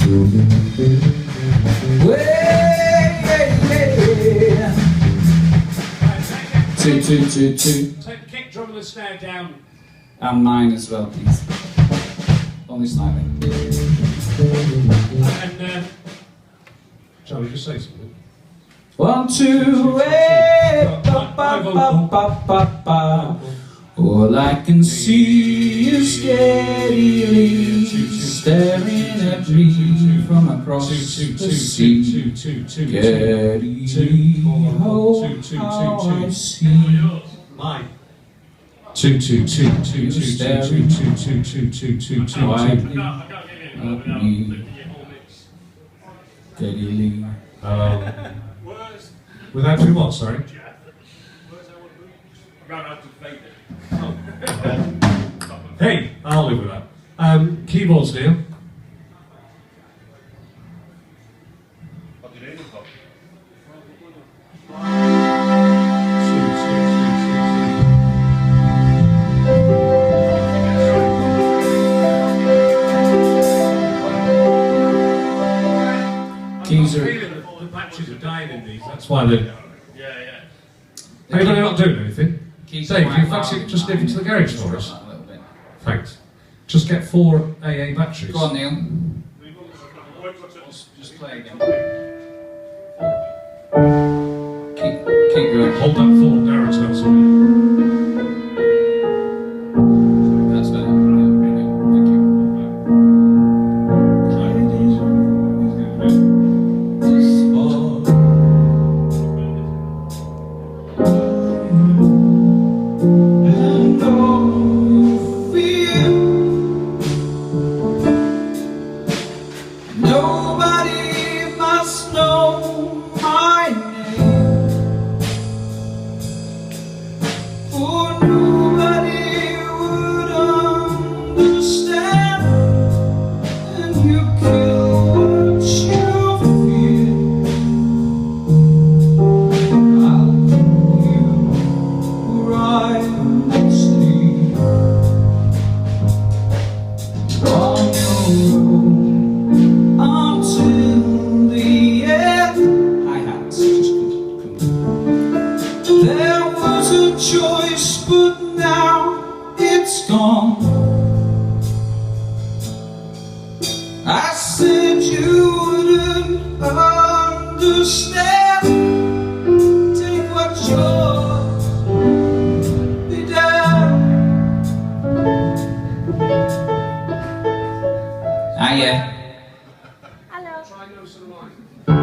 yeah. Two. Take the kick drum and the snare down. And mine as well, please. Only slightly. And shall we just say something? 1, 2, 8, ba ba ba ba ba ba. All I can see is steadily staring at me from across the sea. Steadily, oh, how I see. Mine. 2, 2, 2, 2, 2, 2, 2, 2, 2, 2, 2, 2, 2. At me. Steadily. Without doing what, sorry? Hey, I'll live with that. Keyboards, Neil. Keys are... The batteries are dying in these, that's why they're... Yeah. Hey, they're not doing anything. Dave, can you fax it just leave it to the garage for us? Thanks. Just get 4 AA batteries. Go on, Neil. Just play again. Keep going. Hold that thought, Darren's got something. That's better. Yeah, brilliant. Thank you. Nobody must know my name, for nobody would understand, and you kill what you feel. I'll kill you right sleep on your own. Until the end. Hi-hats, just come. There was a choice, but now it's gone. I said you wouldn't understand. Take what's yours, be down. Ah, yeah. Hello. Try no some line. No.